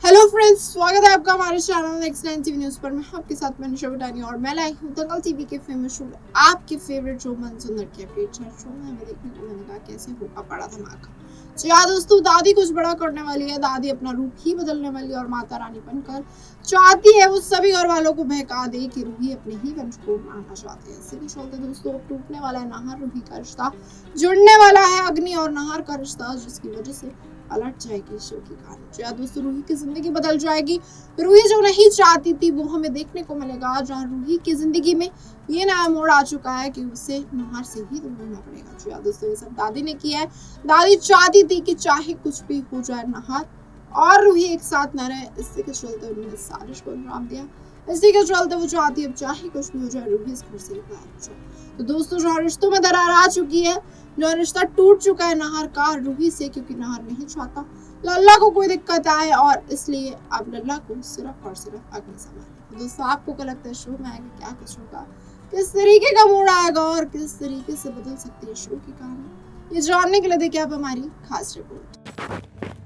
Hello friends, स्वागत है आपका हमारे चैनल X9 टीवी न्यूज पर। मैं आपके साथ मनीषा बटानी और मैं लाई हूँ दंगल टीवी के फेमस शो आपके फेवरेट शो मन सुंदर के अपडेट शो में हमें देखने को मिलेगा कैसे होगा बड़ा धमाका। तो यार दोस्तों, दादी कुछ बड़ा करने वाली है। दादी अपना रूप ही बदलने वाली और माता रानी बनकर चाहती है वो सभी घर वालों को बहका दे कि रूही अपने ही वंश को मारना चाहते हैं। इसी के चलते दोस्तों अब टूटने वाला है नाहर रूही का रिश्ता, जुड़ने वाला है अग्नि और नाहर का रिश्ता, जिसकी वजह से पलट जाएगी शो की कहानी। या दोस्तों, रूही की जिंदगी बदल जाएगी। रूही जो नहीं चाहती थी वो हमें देखने को मिलेगा, जहां रूही की जिंदगी में ये नया मोड़ आ चुका है कि उसे नाहर से ही दूर रहना पड़ेगा। जो दोस्तों ये सब दादी ने किया है। दादी चाहती थी कि चाहे कुछ भी हो जाए नाहर और रूही एक साथ न रहे। इसी के चलते उन्होंने साजिश को अंजाम दिया। इसी के चलते वो चाहती है अब चाहे कुछ भी हो जाए रूही इस घर से गायब हो जाए। तो दोस्तों, जहाँ रिश्तों में दरार आ चुकी है, जो रिश्ता टूट चुका है नाहर का रूही से, क्योंकि नाहर नहीं चाहता लल्ला को कोई दिक्कत आए और इसलिए अब लल्ला को सिर्फ और सिर्फ अग्नि संभाले। दोस्तों, आपको क्या लगता है शो में आगे क्या कुछ होगा, किस तरीके का मोड़ आएगा और किस तरीके से बदल सकती है शो की कहानी, ये जानने के लिए देखिए आप हमारी खास रिपोर्ट।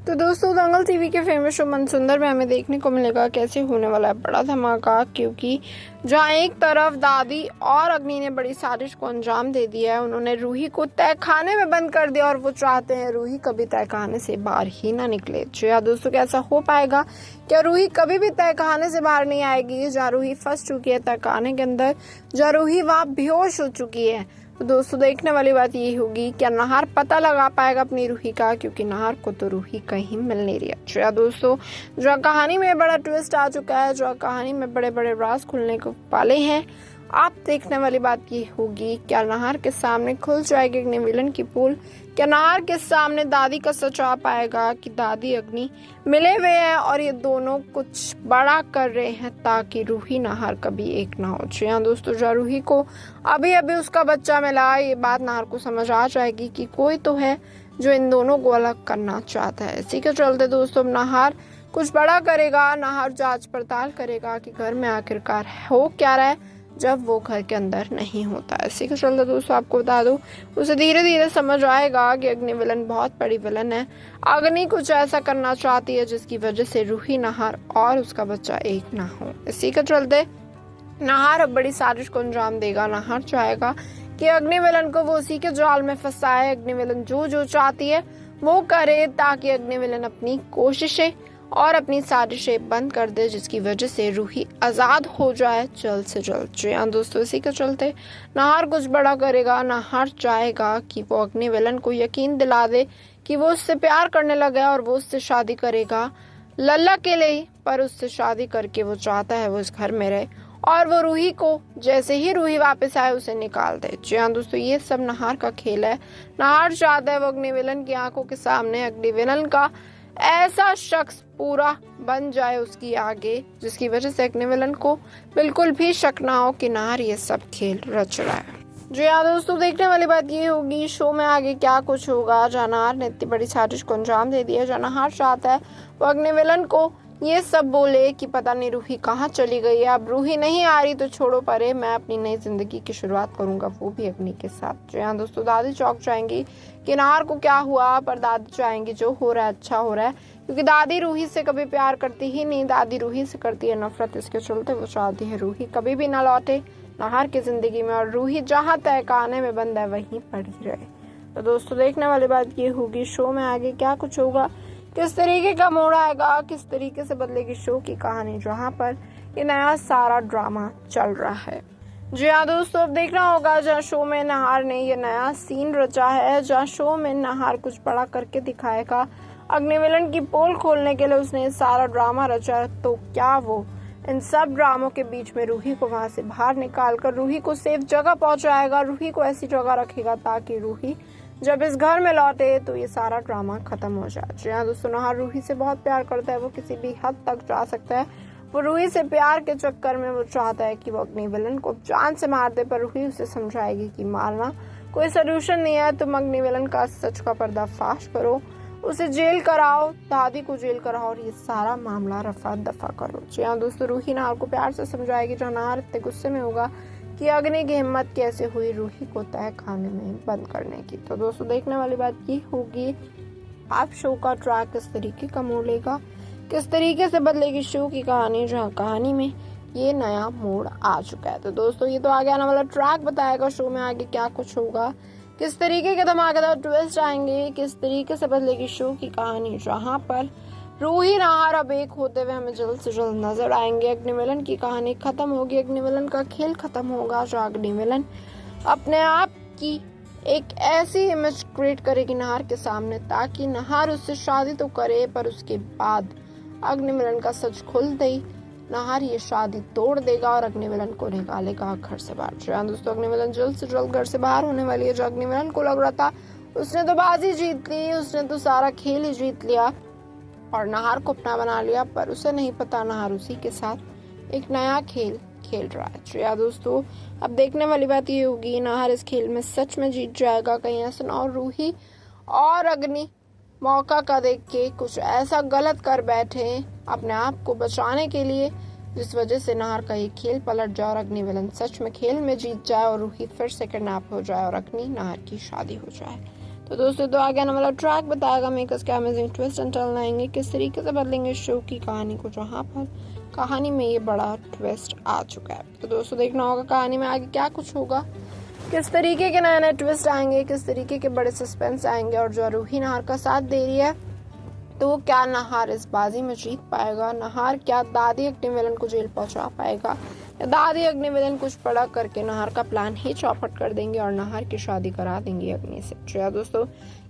तो दोस्तों, दंगल टीवी के फेमस शो मन सुंदर में हमें देखने को मिलेगा कैसे होने वाला है बड़ा धमाका, क्योंकि जहां एक तरफ दादी और अग्नि ने बड़ी साजिश को अंजाम दे दिया है। उन्होंने रूही को तहखाने में बंद कर दिया और वो चाहते हैं रूही कभी तहखाने से बाहर ही ना निकले। जी हाँ दोस्तों, क्या ऐसा हो पाएगा? क्या रूही कभी भी तहखाने से बाहर नहीं आएगी? जहाँ रूही फंस चुकी है तहखाने के अंदर, जहाँ रूही वहाँ बेहोश हो चुकी है। तो दोस्तों, देखने वाली बात ये होगी क्या नाहर पता लगा पाएगा अपनी रूही का, क्योंकि नाहर को तो रूही कहीं मिल नहीं रही है। या दोस्तों, जो कहानी में बड़ा ट्विस्ट आ चुका है, जो कहानी में बड़े बड़े राज खुलने को वाले हैं, आप देखने वाली बात ये होगी क्या नाहर के सामने खुल जाएगी अग्नि विलन की पोल? क्या नाहर के सामने दादी का सच आ पाएगा कि दादी अग्नि मिले हुए हैं और ये दोनों कुछ बड़ा कर रहे हैं ताकि रूही नाहर कभी एक ना हो? जी हाँ दोस्तों, जो रूही को अभी अभी उसका बच्चा मिला, ये बात नाहर को समझ आ जाएगी कि कोई तो है जो इन दोनों को अलग करना चाहता है। इसी के चलते दोस्तों नाहर कुछ बड़ा करेगा। नाहर जांच पड़ताल करेगा कि घर में आखिरकार हो क्या रहा है जब वो घर के अंदर नहीं होता है। इसी के चलते दोस्तों आपको बता दूं, उसे धीरे धीरे समझ आएगा कि अग्नि विलन बहुत बड़ी विलन है। अग्नि कुछ ऐसा करना चाहती है जिसकी वजह से रूही नाहर और उसका बच्चा एक ना हो। इसी के चलते नाहर अब बड़ी साजिश को अंजाम देगा। नाहर चाहेगा कि अग्नि विलन को वो उसी के जाल में फंसाए। अग्नि विलन जो जो चाहती है वो करे ताकि अग्नि विलन अपनी कोशिशें और अपनी साजिशें बंद कर दे, जिसकी वजह से रूही आजाद हो जाए जल्द से जल्द। जी हाँ दोस्तों, इसी के चलते नाहर कुछ बड़ा करेगा। नाहर चाहेगा कि वो अग्नि विलन को यकीन दिला दे कि वो उससे प्यार करने लगा और वो उससे शादी करेगा लल्ला के लिए, पर उससे शादी करके वो चाहता है वो इस घर में रहे और वो रूही को जैसे ही रूही वापस आए उसे निकाल दे। जी हाँ दोस्तों, ये सब नाहर का खेल है। नाहर चाहता है वो अग्नि विलन की आंखों के सामने अग्नि विलन का ऐसा शख्स पूरा बन जाए उसकी आगे, जिसकी वजह से अग्नि विलन को बिल्कुल भी शक ना हो कि नाहर ये सब खेल रच रहा है। जी हाँ दोस्तों, देखने वाली बात ये होगी शो में आगे क्या कुछ होगा। जहाँ नाहर ने इतनी बड़ी साजिश को अंजाम दे दिया, जहाँ नाहर चाहता है वो अग्नि विलन को ये सब बोले कि पता नहीं रूही कहाँ चली गई है, अब रूही नहीं आ रही तो छोड़ो परे, मैं अपनी नई जिंदगी की शुरुआत करूंगा वो भी अग्नि के साथ। जी हाँ दोस्तों, दादी चौंक जाएंगी कि नाहर को क्या हुआ, पर दादी चाहेंगी जो हो रहा है अच्छा हो रहा है, क्योंकि दादी रूही से कभी प्यार करती ही नहीं, दादी रूही से करती है नफरत। इसके चलते वो चाहती है रूही कभी भी ना लौटे नाहर की जिंदगी में और रूही जहाँ तहखाने में बंद है वहीं पड़ी रहे। तो दोस्तों, देखने वाली बात ये होगी शो में आगे क्या कुछ होगा, किस तरीके का मोड़ आएगा, किस तरीके से बदलेगी शो की कहानी, जहाँ पर ये नया सारा ड्रामा चल रहा है। जी हाँ दोस्तों, अब देखना होगा जहाँ शो में नाहर ने ये नया सीन रचा है, जहाँ शो में नाहर कुछ बड़ा करके दिखाएगा। अग्नि विलन की पोल खोलने के लिए उसने सारा ड्रामा रचा, तो क्या वो इन सब ड्रामों के बीच में रूही को वहां से बाहर निकाल कर रूही को सेफ जगह पहुंचाएगा, रूही को ऐसी जगह रखेगा ताकि रूही जब इस घर में लौटे तो ये सारा ड्रामा खत्म हो जाए। जी हाँ दोस्तों, नाहर रूही से बहुत प्यार करता है, वो किसी भी हद तक जा सकता है। वो रूही से प्यार के चक्कर में वो चाहता है कि वो अग्नि विलन को जान से मार दे, पर रूही उसे समझाएगी कि मारना कोई सोल्यूशन नहीं है, तुम अग्नि विलन का सच का पर्दाफाश करो, उसे जेल कराओ, दादी को जेल कराओ और ये सारा मामला रफा दफा करो। जी हाँ दोस्तों, रूही नाहर को प्यार से समझाएगी, जहाँ नाहर इतने गुस्से में होगा कि अग्नि की हिम्मत कैसे हुई रूही को तहखाने में बंद करने की। तो दोस्तों, देखने वाली बात ये होगी आप शो का ट्रैक किस तरीके का मोड़ लेगा, किस तरीके से बदलेगी शो की कहानी, जहां कहानी में ये नया मोड़ आ चुका है। तो दोस्तों ये तो आगे आने वाला ट्रैक बताएगा शो में आगे क्या कुछ होगा, किस तरीके के धमाकेदार ट्विस्ट आएंगे, किस तरीके से बदलेगी शो की कहानी, जहां पर रूही नाहर अब एक होते हुए हमें जल्द से जल्द नजर आएंगे। अग्निमिलन की कहानी खत्म होगी, अग्निमिलन का खेल खत्म होगा, जहाँ अग्निमिलन अपने आप की एक ऐसी इमेज क्रिएट करेगी नाहर के सामने ताकि नाहर उससे शादी तो करे पर उसके बाद अग्निमिलन का सच खुल दे, नाहर ये शादी तोड़ देगा और अग्निमिलन को निकालेगा घर से बाहर। दोस्तों अग्निमिलन जल्द से जल्द घर से बाहर होने वाली है। जो अग्निमिलन को लग रहा था उसने तो बाजी जीत ली, उसने तो सारा खेल ही जीत लिया और नाहर को अपना बना लिया, पर उसे नहीं पता नाहर उसी के साथ एक नया खेल खेल रहा है। दोस्तों अब देखने वाली बात ये होगी नाहर इस खेल में सच में जीत जाएगा, कहीं ऐसा ना और रूही और अग्नि मौका का देख के कुछ ऐसा गलत कर बैठे अपने आप को बचाने के लिए, जिस वजह से नाहर का ये खेल पलट जाए और अग्निमिलन सच में खेल में जीत जाए और रूही फिर से किडनैप हो जाए और अग्नि नाहर की शादी हो जाए। तो दोस्तों तो आगे आने वाला ट्रैक बताएगा मेकर्स क्या अमेजिंग ट्विस्ट एंड टर्न लाएंगे, किस तरीके से बदलेंगे शो की कहानी को, जहाँ पर कहानी में ये बड़ा ट्विस्ट आ चुका है। तो दोस्तों देखना होगा कहानी में आगे क्या कुछ होगा, किस तरीके के नए नए ट्विस्ट आएंगे, किस तरीके के बड़े सस्पेंस आएंगे और जो रूही नाहर का साथ दे रही है तो वो क्या नाहर इस बाजी में जीत पाएगा, नाहर क्या दादी अग्निमिलन को जेल पहुंचा पाएगा या दादी अग्निमिलन कुछ बड़ा करके नाहर का प्लान ही चौपट कर देंगे और नाहर की शादी करा देंगे अग्नि से। दोस्तों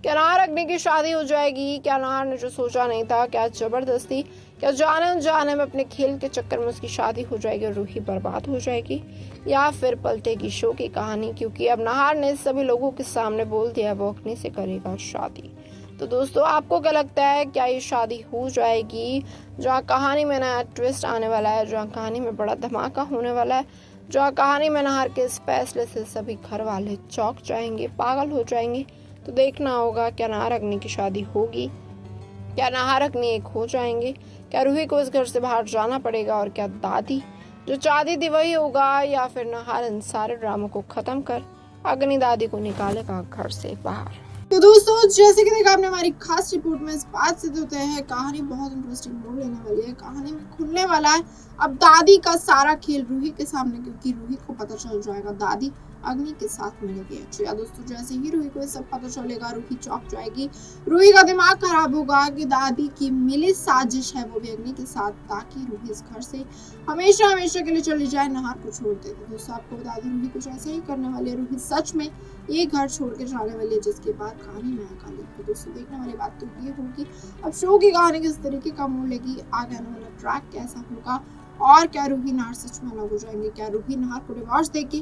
क्या नाहर अग्नि की शादी हो जाएगी, क्या नाहर ने जो सोचा नहीं था, क्या जबरदस्ती, क्या जाने अनजाने में अपने खेल के चक्कर में उसकी शादी हो जाएगी और रूही बर्बाद हो जाएगी, या फिर पलटेगी शो की कहानी, क्योंकि अब नाहर ने सभी लोगों के सामने बोल दिया वो अग्नि से करेगा शादी। तो दोस्तों आपको क्या लगता है, क्या ये शादी हो जाएगी, जहाँ कहानी में नया ट्विस्ट आने वाला है, जहाँ कहानी में बड़ा धमाका होने वाला है, जहाँ कहानी में नाहर के इस फैसले से सभी घर वाले चौंक जाएंगे, पागल हो जाएंगे। तो देखना होगा क्या नाहर अग्नि की शादी होगी, क्या नाहर अग्नि एक हो जाएंगे, क्या रूही को इस घर से बाहर जाना पड़ेगा और क्या दादी जो चाहती थी वही होगा, या फिर नाहर इन सारे ड्रामों को खत्म कर अग्नि दादी को निकालेगा घर से बाहर। तो दोस्तों जैसे कि देखा आपने हमारी खास रिपोर्ट में, इस बात से होते हैं कहानी बहुत इंटरेस्टिंग मोड़ लेने वाली है, कहानी में खुलने वाला है अब दादी का सारा खेल रूही के सामने, क्योंकि रूही को पता चल जाएगा दादी अग्नि के साथ मिल गई है। दोस्तों जैसे ही रूही को ये सब पता चलेगा रूही चौंक जाएगी, रूही का दिमाग खराब होगा कि दादी की मिली साजिश है वो भी अग्नि के साथ, ताकि रूही इस घर से हमेशा हमेशा के लिए चली जाए, नाहर को छोड़ दे। दोस्तों आपको बता दें रूही कुछ ऐसे ही करने वाली है, रूही सच में ये घर छोड़ के जाने वाली है, जिसके बाद कहानी में आएगा। तो दोस्तों देखने वाली बात तो ये होगी अब शो की कहानी किस तरीके का मोड़ लेगी, आगे आने वाला ट्रैक कैसा होगा और क्या रूही नाहर सच में अलग हो जाएंगे, क्या रूही नाहर को डिवोर्स देके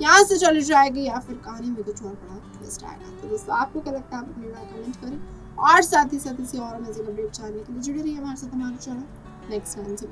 यहाँ से चली जाएगी या फिर कहानी में कुछ और बड़ा ट्विस्ट आएगा। तो दोस्तों आपको क्या लगता है आप अपनी राय कमेंट करें और साथ ही इसी और अमेजिंग अपडेट जानने के लिए जुड़े रहिए हमारे साथ, हमारे चैनल नेक्स्ट टाइम से।